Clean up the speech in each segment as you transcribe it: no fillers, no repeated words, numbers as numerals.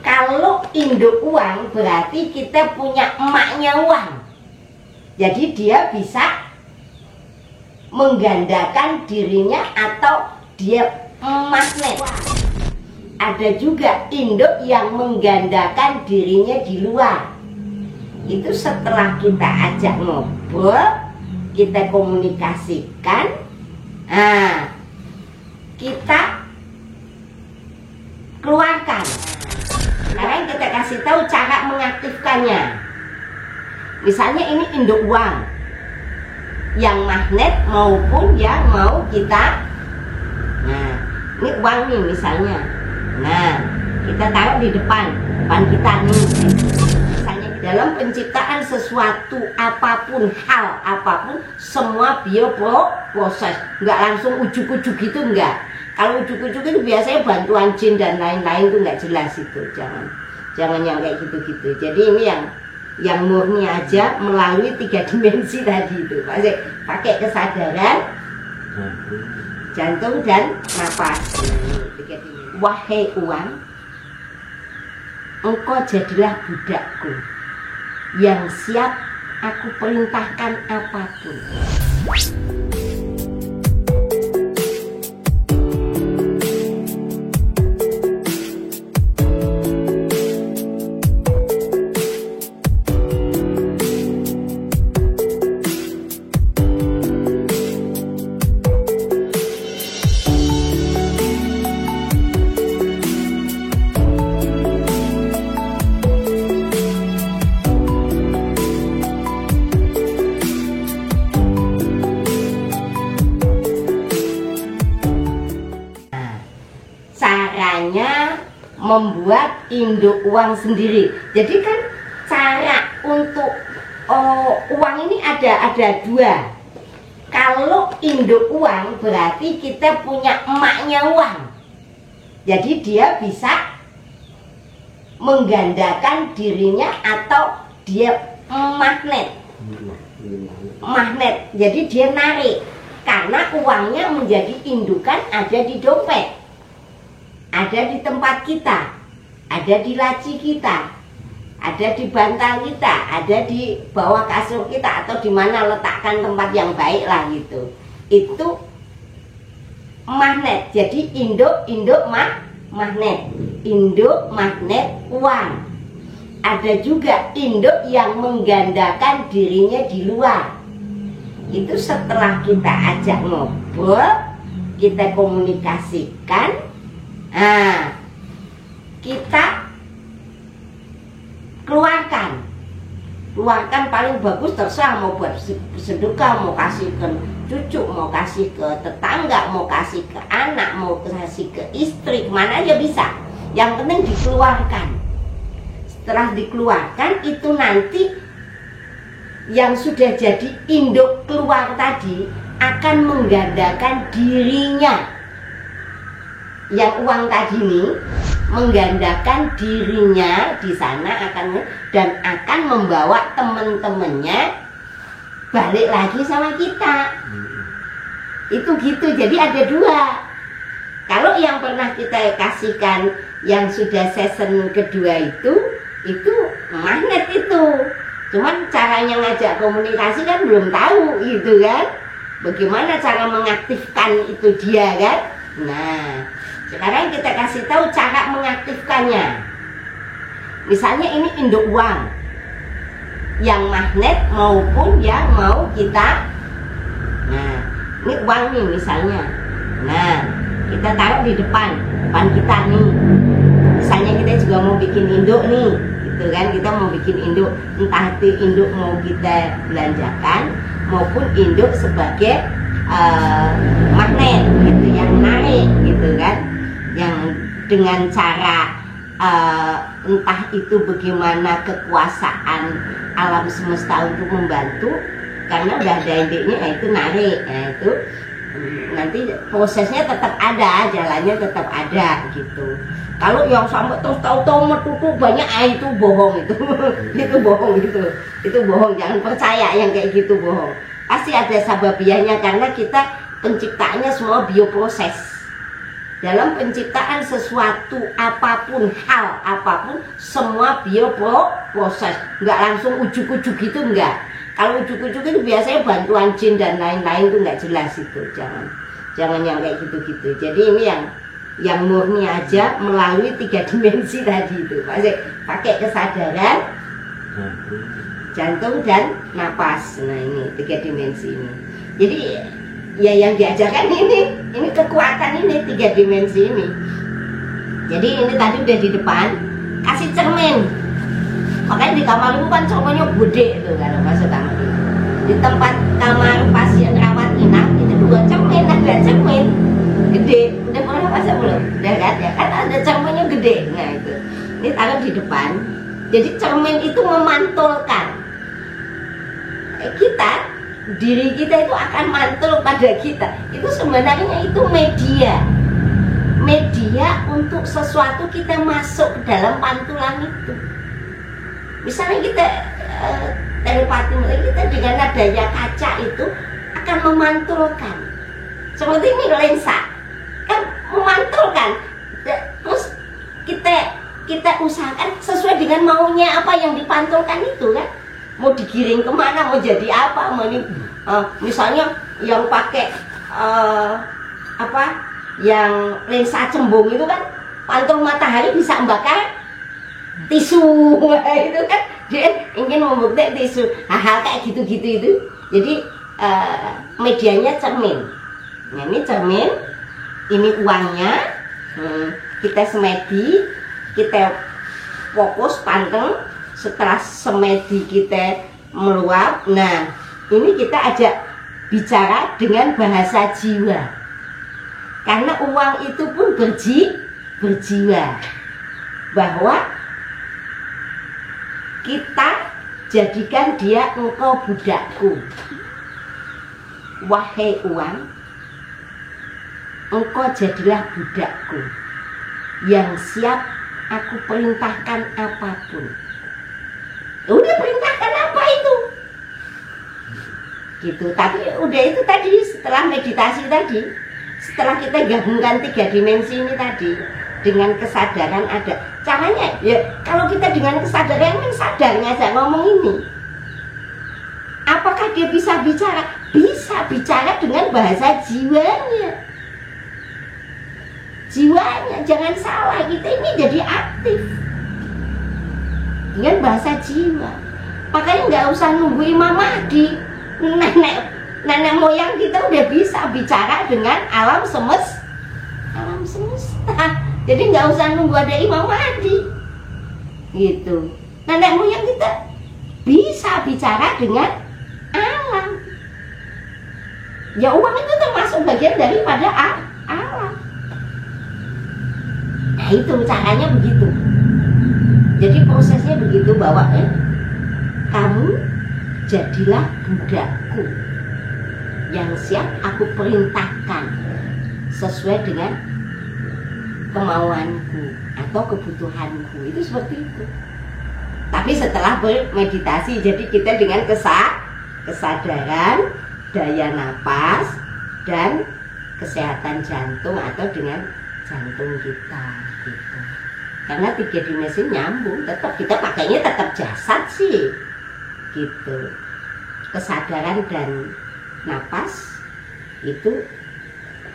Kalau induk uang berarti kita punya emaknya uang. Jadi dia bisa menggandakan dirinya atau dia magnet. Ada juga induk yang menggandakan dirinya di luar. Itu setelah kita ajak ngobrol, kita komunikasikan, kita keluarkan. Sekarang kita kasih tahu cara mengaktifkannya. Misalnya ini induk uang yang magnet maupun yang mau kita. Nah, ini uang nih misalnya. Nah, kita taruh di depan kita nih. Misalnya dalam penciptaan sesuatu apapun, hal apapun, semua bioproses. Nggak langsung ujuk-ujuk gitu, enggak. Kalau ujuk-ujuk itu biasanya bantuan jin dan lain-lain tuh nggak jelas itu. Jangan yang kayak gitu-gitu. Jadi ini yang murni aja melalui 3 dimensi tadi itu. Masih pakai kesadaran, jantung dan napas. Wahai uang, engkau jadilah budakku yang siap aku perintahkan apapun. Caranya membuat induk uang sendiri. Jadi kan cara untuk uang ini ada dua. Kalau induk uang berarti kita punya emaknya uang. Jadi dia bisa menggandakan dirinya atau dia magnet. Jadi dia narik karena uangnya menjadi indukan ada di dompet. Ada di tempat kita, ada di laci kita, ada di bantal kita, ada di bawah kasur kita, atau di mana letakkan tempat yang baik lah gitu. Itu magnet. Jadi induk magnet, induk magnet uang. Ada juga induk yang menggandakan dirinya di luar. Itu setelah kita ajak ngobrol, kita komunikasikan. Kita keluarkan paling bagus, terserah mau buat sedekah, mau kasih ke cucu, mau kasih ke tetangga, mau kasih ke anak, mau kasih ke istri, kemana aja bisa. Yang penting dikeluarkan. Setelah dikeluarkan itu nanti yang sudah jadi induk keluar tadi akan menggandakan dirinya. Yang uang tadi nih menggandakan dirinya di sana dan akan membawa teman-temannya balik lagi sama kita. Itu gitu. Jadi ada dua. Kalau yang pernah kita kasihkan yang sudah season kedua itu magnet itu. Cuman caranya ngajak komunikasi kan belum tahu gitu kan. Bagaimana cara mengaktifkan itu dia kan. Nah, sekarang kita kasih tahu cara mengaktifkannya. Misalnya ini induk uang yang magnet maupun yang mau kita. Nah, ini uang nih misalnya. Nah, kita taruh di depan kita nih. Misalnya kita juga mau bikin induk nih, gitu kan? Kita mau bikin induk, entah itu induk mau kita belanjakan maupun induk sebagai magnet gitu, yang narik gitu kan, yang dengan cara entah itu bagaimana kekuasaan alam semesta untuk membantu, karena udah ada indiknya, itu narik. Nah itu nanti prosesnya tetap ada, jalannya tetap ada gitu. Kalau yang sampai terus tahu-tahu metutup banyak, itu bohong itu. Itu bohong gitu. Itu bohong, jangan percaya yang kayak gitu, bohong. Pasti ada sababiahnya, karena kita penciptaannya semua bioproses. dalam penciptaan sesuatu apapun, hal apapun, semua bioproses, nggak langsung ujuk-ujuk gitu, enggak. Kalau ujuk-ujuk itu biasanya bantuan jin dan lain-lain tuh nggak jelas itu, jangan yang kayak gitu-gitu. Jadi ini yang murni aja melalui 3 dimensi tadi itu, masih pakai kesadaran, jantung dan napas. Nah ini 3 dimensi ini. Jadi ya yang diajarkan ini kekuatan ini 3 dimensi ini. Jadi ini tadi udah di depan, kasih cermin. Makanya di kamar itu kan cerminnya gede tuh kalau masuk kamar itu. Di tempat kamar pasien rawat inap itu 2 cermin, ada cermin gede. Udah pernah pasang belum? Udah kan ya, kan ada cerminnya gede. Nah itu, ini taruh di depan. Jadi cermin itu memantulkan kita, diri kita itu akan mantul pada kita. Itu sebenarnya itu media untuk sesuatu kita masuk ke dalam pantulan itu. Misalnya kita telepati, kita dengan adanya kaca itu akan memantulkan. Seperti ini lensa kan memantulkan. Terus kita usahakan sesuai dengan maunya apa yang dipantulkan itu kan. Mau digiring kemana, mau jadi apa, mau ini, misalnya yang pakai yang lensa cembung itu kan pantul matahari bisa membakar tisu itu kan, dia ingin membuktikan tisu, hal kayak gitu-gitu itu. Jadi medianya cermin. Nah ini cermin, ini uangnya, kita semedi, kita fokus panteng. Setelah semedi kita meluap, nah ini kita ajak bicara dengan bahasa jiwa, karena uang itu pun berjiwa, bahwa kita jadikan dia engkau budakku. Wahai uang, engkau jadilah budakku yang siap aku perintahkan apapun. Udah perintahkan apa itu gitu. Tapi udah itu tadi, setelah meditasi tadi, setelah kita gabungkan 3 dimensi ini tadi dengan kesadaran ada caranya ya. Kalau kita dengan kesadaran kan sadarnya aja ngomong ini, apakah dia bisa bicara? Bisa bicara dengan bahasa jiwanya. Jangan salah, kita ini jadi aktif dengan bahasa jiwa. Makanya nggak usah nunggu Imam Mahdi, nenek moyang kita udah bisa bicara dengan alam semesta. Jadi nggak usah nunggu ada Imam Mahdi gitu. Nenek moyang kita bisa bicara dengan alam. Ya uang itu termasuk bagian daripada alam. Nah itu caranya begitu. Jadi prosesnya begitu, bahwa kamu jadilah budakku yang siap aku perintahkan sesuai dengan kemauanku atau kebutuhanku. Itu seperti itu. Tapi setelah bermeditasi, jadi kita dengan kesadaran, daya napas, dan kesehatan jantung atau dengan jantung kita gitu. Karena 3 dimensi nyambung, tetap kita pakainya tetap jasad sih gitu. Kesadaran dan napas itu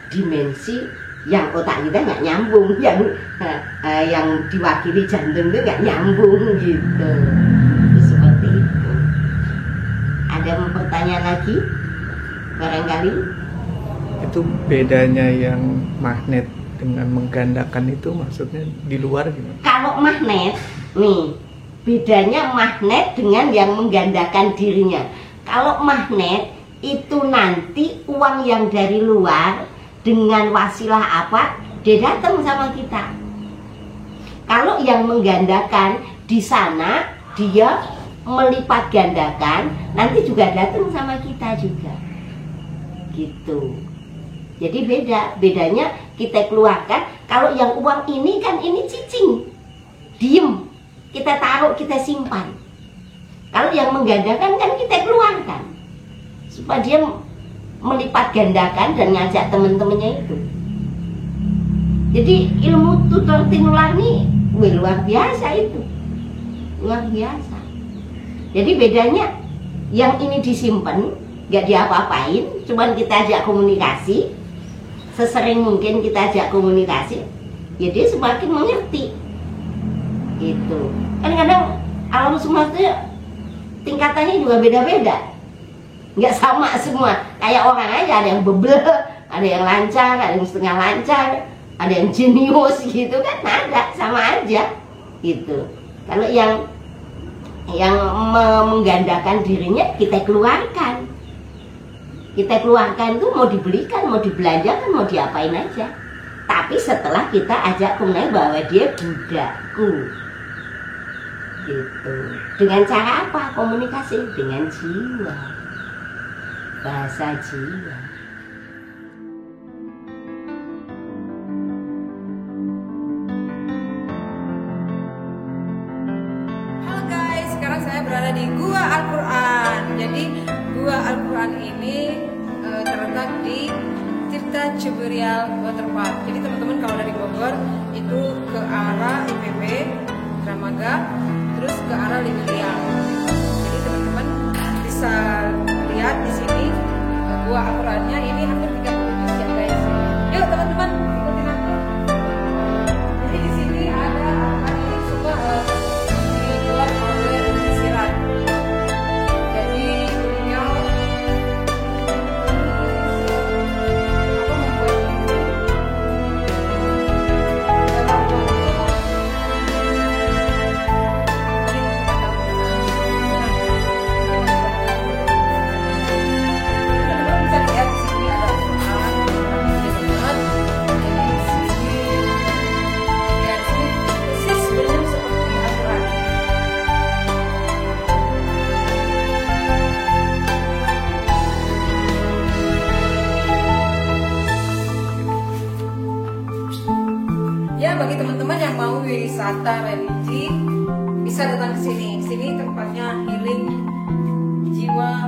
dimensi yang otak kita nggak nyambung, yang diwakili jantung itu nggak nyambung gitu. Seperti itu. Ada pertanyaan lagi barangkali? Itu bedanya yang magnet dengan menggandakan itu maksudnya di luar gimana? Kalau magnet, nih bedanya magnet dengan yang menggandakan dirinya. Kalau magnet itu nanti uang yang dari luar dengan wasilah apa, dia datang sama kita. Kalau yang menggandakan di sana, dia melipat gandakan, nanti juga datang sama kita juga. Gitu. Jadi bedanya kita keluarkan. Kalau yang uang ini kan ini cicing, diem, kita taruh, kita simpan. Kalau yang menggandakan kan kita keluarkan supaya dia melipat gandakan dan ngajak teman-temannya itu. Jadi ilmu tutor tinulani luar biasa itu, luar biasa. Jadi bedanya yang ini disimpan, nggak diapa-apain, cuman kita ajak komunikasi, sesering mungkin kita ajak komunikasi, ya dia semakin mengerti. Gitu. Kadang-kadang alam semesta itu tingkatannya juga beda-beda, nggak sama semua. Kayak orang aja, ada yang bebel, ada yang lancar, ada yang setengah lancar, ada yang jenius gitu kan, ada sama aja gitu. Kalau yang menggandakan dirinya kita keluarkan tuh, mau dibelikan, mau dibelanjakan, mau diapain aja. Tapi setelah kita ajak komunikasi bahwa dia budaku gitu. Dengan cara apa? Komunikasi dengan jiwa, bahasa jiwa. Halo guys, sekarang saya berada di Gua Al-Quran. Jadi Gua Al-Quran ini terletak di Tirta Ciburial Waterpark. Jadi teman-teman kalau dari Bogor itu ke arah IPB, Dramaga, terus ke arah Libiliang. Jadi teman-teman bisa lihat di sini Gua Al-Qurannya ini hampir 30 juz ya guys. Yuk teman-teman ikutin aku. Jadi di sini ada ini semua dibuat oleh Sirat. Jadi beliau membuat ini dalam ya, bagi teman-teman yang mau wisata religi bisa datang ke sini. Sini tempatnya healing jiwa,